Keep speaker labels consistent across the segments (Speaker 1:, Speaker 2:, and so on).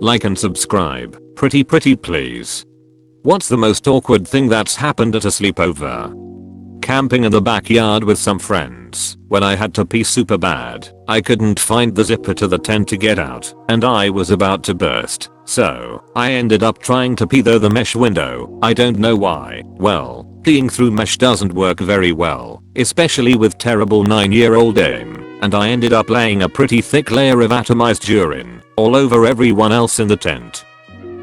Speaker 1: like and subscribe. Pretty please. What's the most awkward thing that's happened at a sleepover? Camping in the backyard with some friends. When I had to pee super bad, I couldn't find the zipper to the tent to get out, and I was about to burst. So, I ended up trying to pee through the mesh window. I don't know why. Well, peeing through mesh doesn't work very well, especially with terrible 9-year-old aim, and I ended up laying a pretty thick layer of atomized urine all over everyone else in the tent.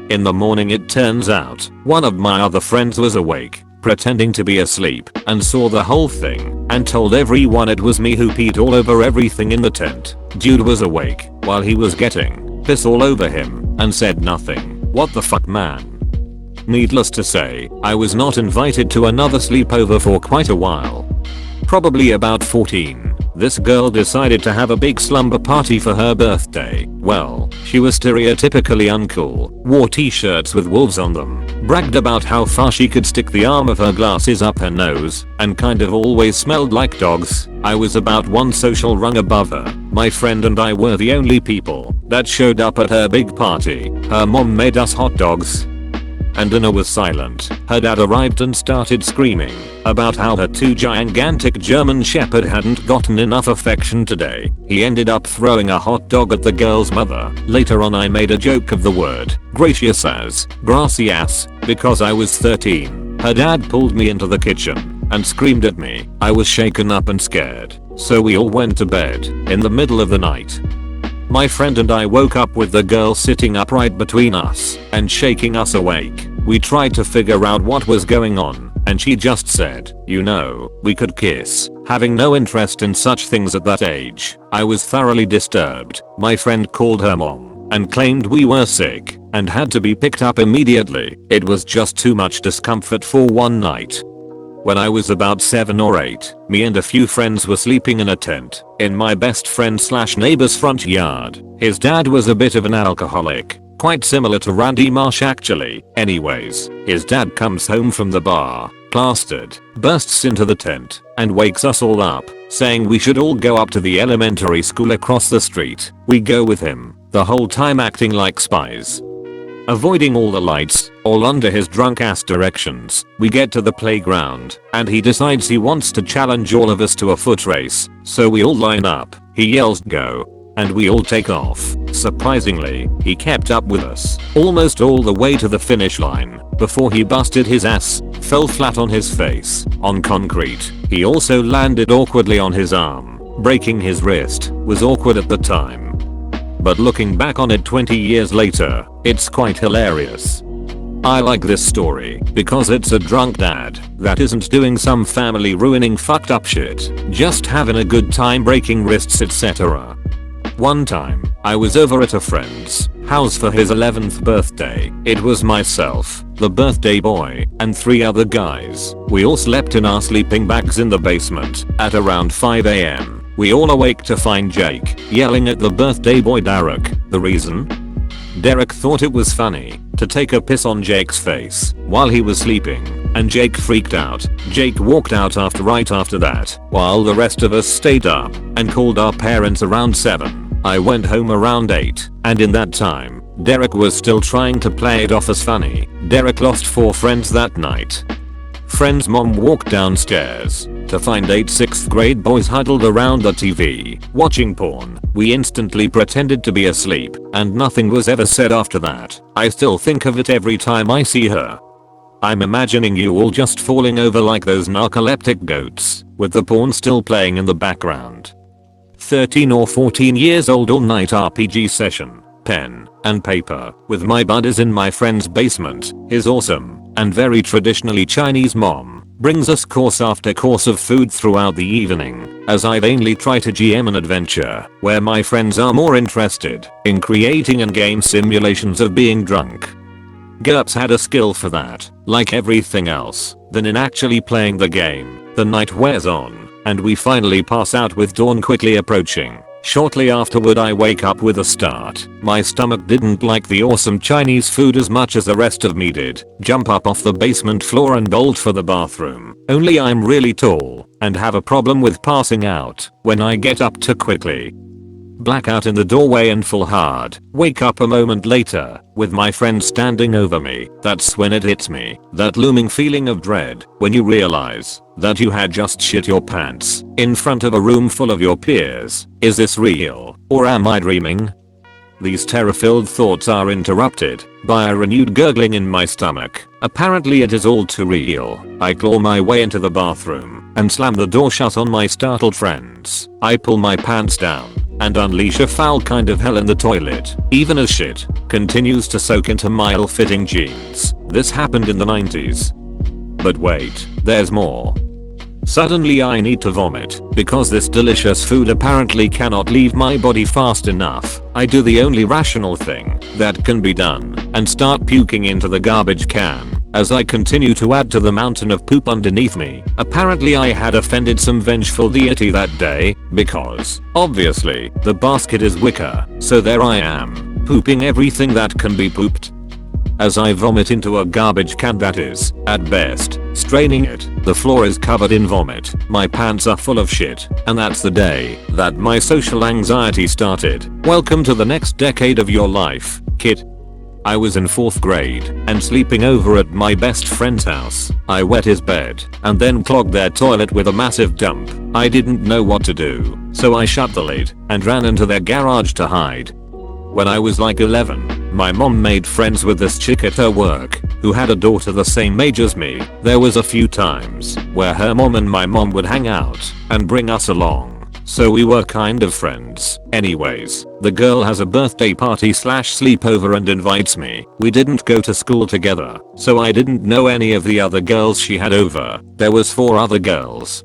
Speaker 1: In the morning it turns out, one of my other friends was awake, pretending to be asleep, and saw the whole thing, and told everyone it was me who peed all over everything in the tent. Dude was awake while he was getting piss all over him and said nothing. What the fuck, man? Needless to say, I was not invited to another sleepover for quite a while. Probably about 14, this girl decided to have a big slumber party for her birthday. Well, she was stereotypically uncool, wore t-shirts with wolves on them, bragged about how far she could stick the arm of her glasses up her nose, and kind of always smelled like dogs. I was about one social rung above her. My friend and I were the only people that showed up at her big party. Her mom made us hot dogs, and dinner was silent. Her dad arrived and started screaming about how her two gigantic German shepherd hadn't gotten enough affection today. He ended up throwing a hot dog at the girl's mother. Later on I made a joke of the word gracious as gracias because I was 13. Her dad pulled me into the kitchen and screamed at me. I was shaken up and scared, so we all went to bed in the middle of the night. My friend and I woke up with the girl sitting upright between us and shaking us awake. We tried to figure out what was going on, and she just said, "You know, we could kiss." Having no interest in such things at that age, I was thoroughly disturbed. My friend called her mom and claimed we were sick and had to be picked up immediately. It was just too much discomfort for one night. When I was about 7 or 8, me and a few friends were sleeping in a tent in my best friend / neighbor's front yard. His dad was a bit of an alcoholic, quite similar to Randy Marsh actually. Anyways, his dad comes home from the bar, plastered, bursts into the tent, and wakes us all up, saying we should all go up to the elementary school across the street. We go with him, the whole time acting like spies, avoiding all the lights, all under his drunk ass directions. We get to the playground, and he decides he wants to challenge all of us to a foot race, so we all line up. He yells go, and we all take off. Surprisingly, he kept up with us almost all the way to the finish line before he busted his ass, fell flat on his face on concrete. He also landed awkwardly on his arm, breaking his wrist. Was awkward at the time, but looking back on it 20 years later, it's quite hilarious. I like this story because it's a drunk dad that isn't doing some family ruining fucked up shit, just having a good time breaking wrists etc. One time, I was over at a friend's house for his 11th birthday. It was myself, the birthday boy, and 3 other guys. We all slept in our sleeping bags in the basement. At around 5 AM, we all awake to find Jake yelling at the birthday boy Derek. The reason? Derek thought it was funny to take a piss on Jake's face while he was sleeping, and Jake freaked out. Jake walked out right after that, while the rest of us stayed up and called our parents around 7. I went home around 8, and in that time, Derek was still trying to play it off as funny. Derek lost 4 friends that night. Friend's mom walked downstairs to find 8 6th grade boys huddled around the TV, watching porn. We instantly pretended to be asleep, and nothing was ever said after that. I still think of it every time I see her. I'm imagining you all just falling over like those narcoleptic goats, with the porn still playing in the background. 13 or 14 years old all-night RPG session, pen and paper, with my buddies in my friend's basement. His awesome and very traditionally Chinese mom brings us course after course of food throughout the evening, as I vainly try to GM an adventure where my friends are more interested in creating in-game simulations of being drunk. GURPS had a skill for that, like everything else, than in actually playing the game. The night wears on, and we finally pass out with dawn quickly approaching. Shortly afterward I wake up with a start. My stomach didn't like the awesome Chinese food as much as the rest of me did. Jump up off the basement floor and bolt for the bathroom. Only I'm really tall and have a problem with passing out when I get up too quickly. blackout in the doorway and fall hard. Wake up a moment later with my friend standing over me. That's when it hits me. That looming feeling of dread when you realize that you had just shit your pants in front of a room full of your peers. Is this real or am I dreaming? These terror-filled thoughts are interrupted by a renewed gurgling in my stomach. Apparently it is all too real. I claw my way into the bathroom and slam the door shut on my startled friends. I pull my pants down and unleash a foul kind of hell in the toilet, even as shit continues to soak into my ill-fitting jeans. This happened in the 90s. But wait, there's more. Suddenly I need to vomit because this delicious food apparently cannot leave my body fast enough. I do the only rational thing that can be done and start puking into the garbage can as I continue to add to the mountain of poop underneath me. Apparently I had offended some vengeful deity that day because obviously the basket is wicker, so there I am, pooping everything that can be pooped. As I vomit into a garbage can that is, at best, straining it, the floor is covered in vomit, my pants are full of shit, and that's the day that my social anxiety started. Welcome to the next decade of your life, kid. I was in 4th grade and sleeping over at my best friend's house. I wet his bed and then clogged their toilet with a massive dump. I didn't know what to do, so I shut the lid and ran into their garage to hide. When I was like 11, my mom made friends with this chick at her work who had a daughter the same age as me. There was a few times where her mom and my mom would hang out and bring us along, so we were kind of friends. Anyways, the girl has a birthday party / sleepover and invites me. We didn't go to school together, so I didn't know any of the other girls she had over. There was 4 other girls.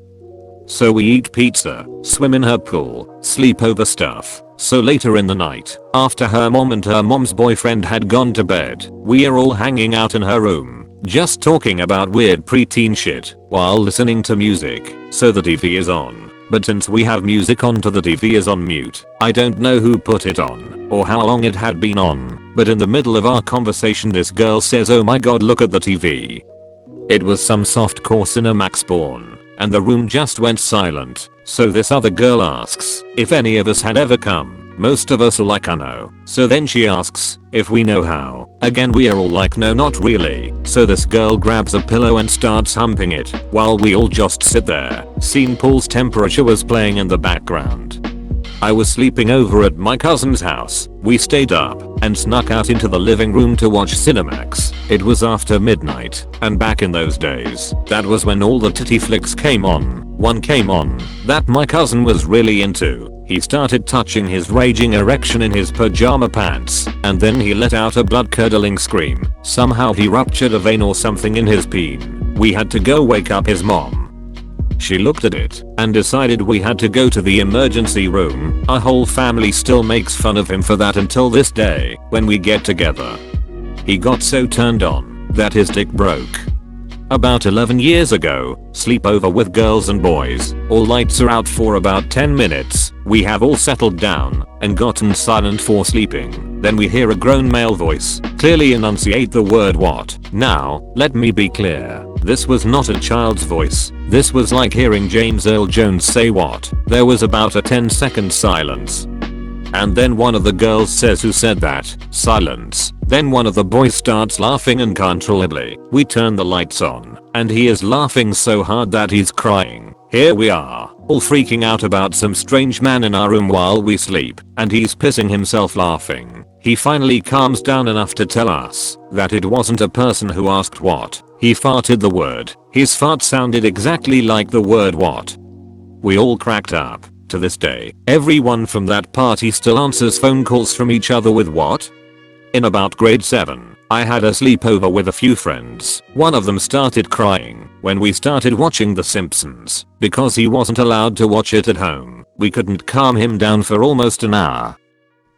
Speaker 1: So we eat pizza, swim in her pool, sleep over stuff. So later in the night, after her mom and her mom's boyfriend had gone to bed, we are all hanging out in her room, just talking about weird preteen shit while listening to music. So the TV is on, but since we have music on the TV is on mute. I don't know who put it on or how long it had been on, but in the middle of our conversation this girl says, "Oh my god, look at the TV." It was some softcore Cinemax porn, and the room just went silent. So this other girl asks if any of us had ever come. Most of us are like, I know. So then she asks if we know how. Again we are all like, no, not really. So this girl grabs a pillow and starts humping it while we all just sit there. Scene pool's temperature was playing in the background. I was sleeping over at my cousin's house. We stayed up and snuck out into the living room to watch Cinemax. It was after midnight, and back in those days, that was when all the titty flicks came on. One came on that my cousin was really into. He started touching his raging erection in his pajama pants, and then he let out a blood-curdling scream. Somehow he ruptured a vein or something in his peen. We had to go wake up his mom. She looked at it and decided we had to go to the emergency room. Our whole family still makes fun of him for that until this day when we get together. He got so turned on that his dick broke. About 11 years ago, sleepover with girls and boys. All lights are out for about 10 minutes. We have all settled down and gotten silent for sleeping. Then we hear a grown male voice clearly enunciate the word what. Now, let me be clear. This was not a child's voice. This was like hearing James Earl Jones say what. There was about a 10-second silence. And then one of the girls says, "Who said that?" Silence. Then one of the boys starts laughing uncontrollably. We turn the lights on, and he is laughing so hard that he's crying. Here we are, all freaking out about some strange man in our room while we sleep, and he's pissing himself laughing. He finally calms down enough to tell us that it wasn't a person who asked what. He farted the word. His fart sounded exactly like the word what. We all cracked up. To this day, everyone from that party still answers phone calls from each other with what? In about grade 7, I had a sleepover with a few friends. One of them started crying when we started watching The Simpsons because he wasn't allowed to watch it at home. We couldn't calm him down for almost an hour.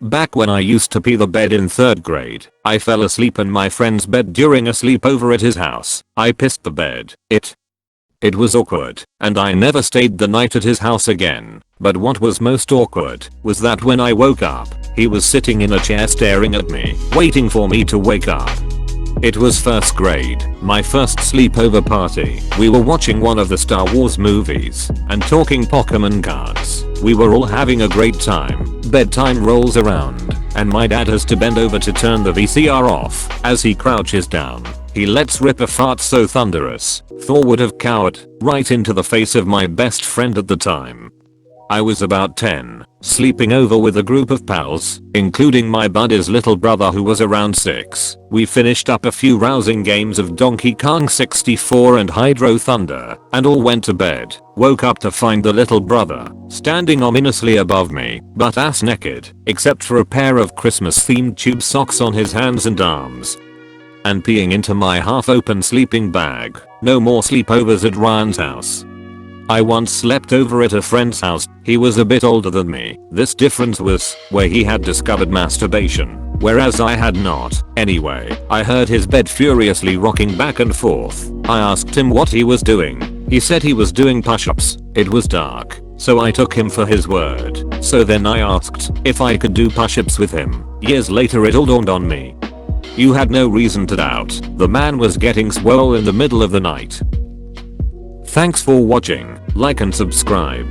Speaker 1: Back when I used to pee the bed in 3rd grade, I fell asleep in my friend's bed during a sleepover at his house. I pissed the bed. It was awkward, and I never stayed the night at his house again. But what was most awkward was that when I woke up, he was sitting in a chair staring at me, waiting for me to wake up. It was 1st grade, my first sleepover party. We were watching one of the Star Wars movies and talking Pokemon cards. We were all having a great time. bedtime rolls around and my dad has to bend over to turn the VCR off. As he crouches down, he lets rip a fart so thunderous, Thor would have cowered right into the face of my best friend at the time. I was about 10, sleeping over with a group of pals, including my buddy's little brother who was around 6. We finished up a few rousing games of Donkey Kong 64 and Hydro Thunder, and all went to bed. Woke up to find the little brother standing ominously above me, butt ass naked, except for a pair of Christmas themed tube socks on his hands and arms. And peeing into my half open sleeping bag. No more sleepovers at Ryan's house. I once slept over at a friend's house. He was a bit older than me. This difference was where he had discovered masturbation, whereas I had not. Anyway, I heard his bed furiously rocking back and forth. I asked him what he was doing. He said he was doing push-ups. It was dark, so I took him for his word. So then I asked if I could do push-ups with him. Years later it all dawned on me. You had no reason to doubt. The man was getting swole in the middle of the night. Thanks for watching, like and subscribe.